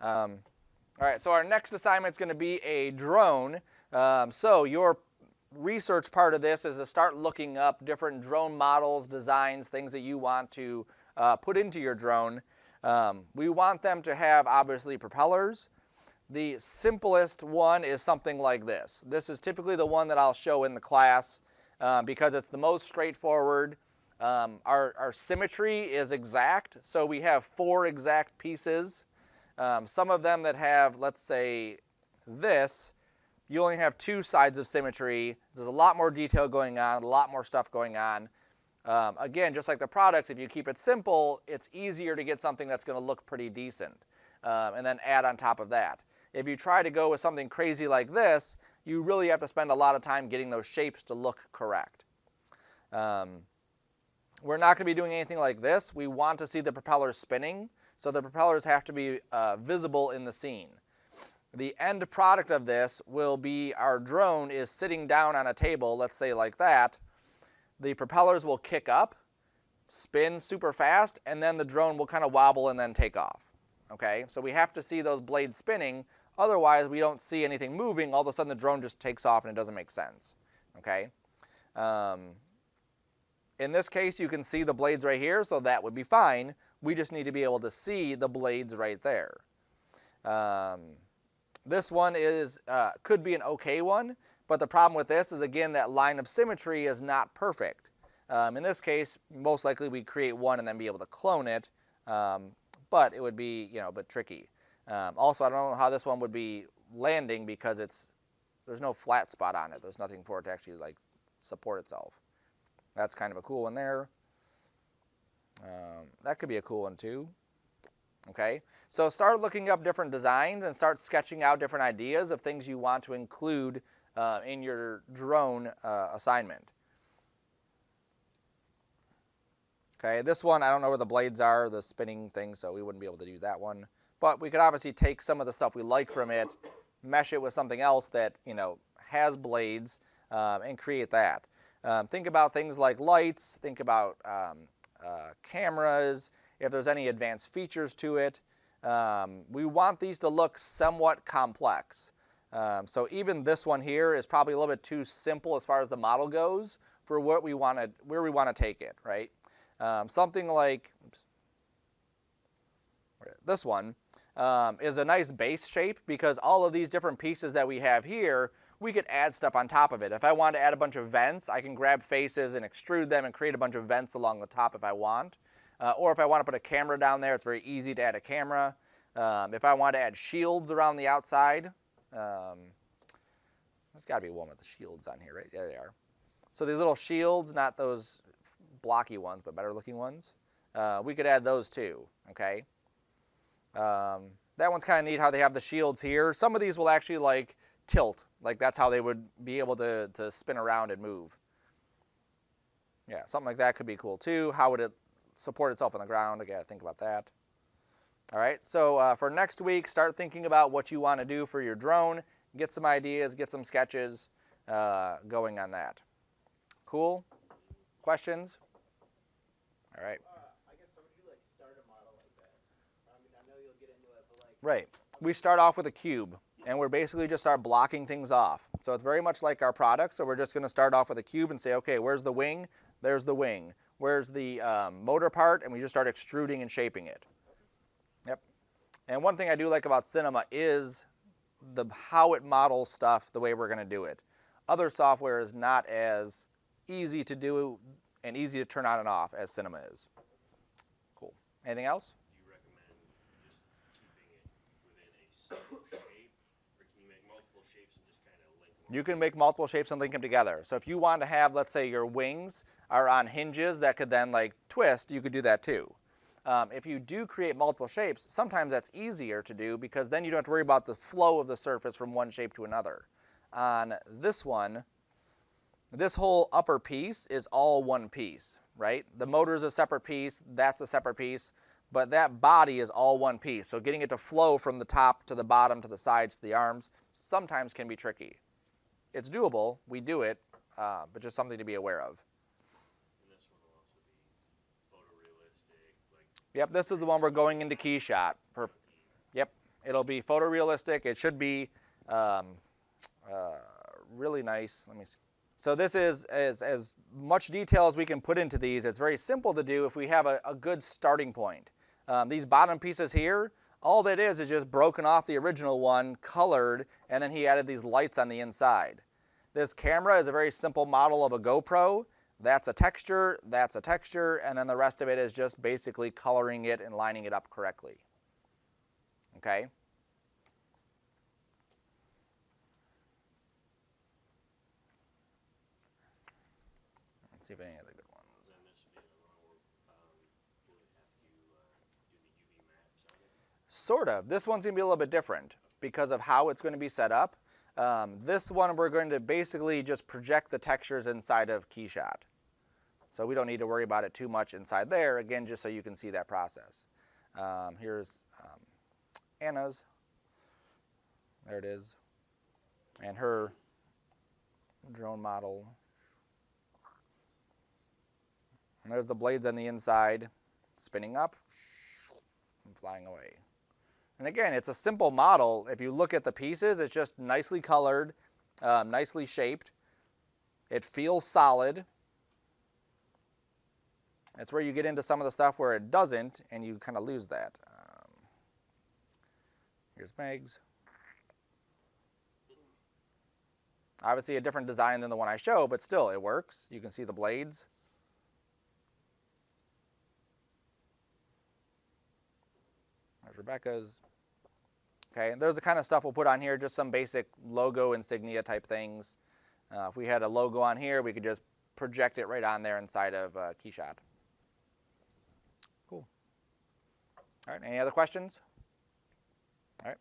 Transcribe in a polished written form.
All right, so our next assignment is going to be a drone. So your research part of this is to start looking up different drone models, designs, things that you want to put into your drone. We want them to have, obviously, propellers. The simplest one is something like this. This is typically the one that I'll show in the class because it's the most straightforward. Our symmetry is exact, so we have 4 exact pieces. Some of them that have, let's say, this, you only have 2 sides of symmetry. There's a lot more detail going on, a lot more stuff going on. Again, just like the products, if you keep it simple, it's easier to get something that's going to look pretty decent, and then add on top of that. If you try to go with something crazy like this, you really have to spend a lot of time getting those shapes to look correct. We're not going to be doing anything like this. We want to see the propellers spinning, so the propellers have to be visible in the scene. The end product of this will be our drone is sitting down on a table, let's say like that. The propellers will kick up, spin super fast, and then the drone will kind of wobble and then take off. Okay, so we have to see those blades spinning, otherwise we don't see anything moving. All of a sudden the drone just takes off and it doesn't make sense. Okay. In this case, you can see the blades right here, so that would be fine. We just need to be able to see the blades right there. This one is could be an okay one, but the problem with this is, again, that line of symmetry is not perfect. In this case, most likely we create one and then be able to clone it, but it would be, you know, a bit tricky. Also, I don't know how this one would be landing because there's no flat spot on it. There's nothing for it to actually like support itself. That's kind of a cool one there. That could be a cool one too. Okay, so start looking up different designs and start sketching out different ideas of things you want to include in your drone assignment. Okay, this one, I don't know where the blades are, the spinning thing, so we wouldn't be able to do that one. But we could obviously take some of the stuff we like from it, mesh it with something else that, you know, has blades, and create that. Think about things like lights, think about cameras, if there's any advanced features to it. We want these to look somewhat complex. So even this one here is probably a little bit too simple as far as the model goes for what we want to, where we want to take it, right? Something like this one is a nice base shape because all of these different pieces that we have here, we could add stuff on top of it. If I want to add a bunch of vents, I can grab faces and extrude them and create a bunch of vents along the top if I want. Or if I want to put a camera down there, it's very easy to add a camera. If I want to add shields around the outside, there's got to be one with the shields on here, right? There they are. So these little shields, not those blocky ones, but better looking ones, we could add those too, okay? That one's kind of neat how they have the shields here. Some of these will actually like tilt, like that's how they would be able to spin around and move. Yeah, something like that could be cool too. How would it support itself on the ground? Again, think about that. All right, so for next week, start thinking about what you want to do for your drone. Get some ideas, get some sketches going on that. Cool? Questions? All right. I guess how would you like start a model like that? I mean, I know you'll get into it, but like. Right. We start off with a cube, and we're basically just start blocking things off. So it's very much like our product. So we're just going to start off with a cube and say, okay, where's the wing? There's the wing. Where's the motor part? And we just start extruding and shaping it. Yep. And one thing I do like about Cinema is how it models stuff the way we're going to do it. Other software is not as easy to do and easy to turn on and off as Cinema is. Cool. Anything else? Do you recommend just keeping it within a single shape, or can you make multiple shapes and just kind of link them? You can make multiple shapes and link them together. So if you want to have, let's say, your wings are on hinges that could then like twist, you could do that too. If you do create multiple shapes, sometimes that's easier to do because then you don't have to worry about the flow of the surface from one shape to another. On this one, this whole upper piece is all one piece, right? The motor is a separate piece, that's a separate piece, but that body is all one piece. So getting it to flow from the top to the bottom to the sides to the arms sometimes can be tricky. It's doable, we do it, but just something to be aware of. And this one will also be photorealistic, like. Yep, this is the one we're going into Keyshot. Yep. It'll be photorealistic. It should be really nice. Let me see. So this is as much detail as we can put into these. It's very simple to do if we have a good starting point. These bottom pieces here, all that is just broken off the original one, colored, and then he added these lights on the inside. This camera is a very simple model of a GoPro. That's a texture, and then the rest of it is just basically coloring it and lining it up correctly. Okay? Let's see if any other good ones. Then this should be the one where we'll have to do the UV maps on it. Sort of. This one's going to be a little bit different because of how it's going to be set up. This one we're going to basically just project the textures inside of Keyshot. So we don't need to worry about it too much inside there, again, just so you can see that process. Here's Anna's. There it is. And her drone model. And there's the blades on the inside, spinning up and flying away. And again, it's a simple model. If you look at the pieces, it's just nicely colored, nicely shaped. It feels solid. That's where you get into some of the stuff where it doesn't, and you kind of lose that. Here's Meg's. Obviously a different design than the one I show, but still it works. You can see the blades. There's Rebecca's. Okay, and there's the kind of stuff we'll put on here, just some basic logo insignia type things. If we had a logo on here, we could just project it right on there inside of Keyshot. Cool. All right, any other questions? All right.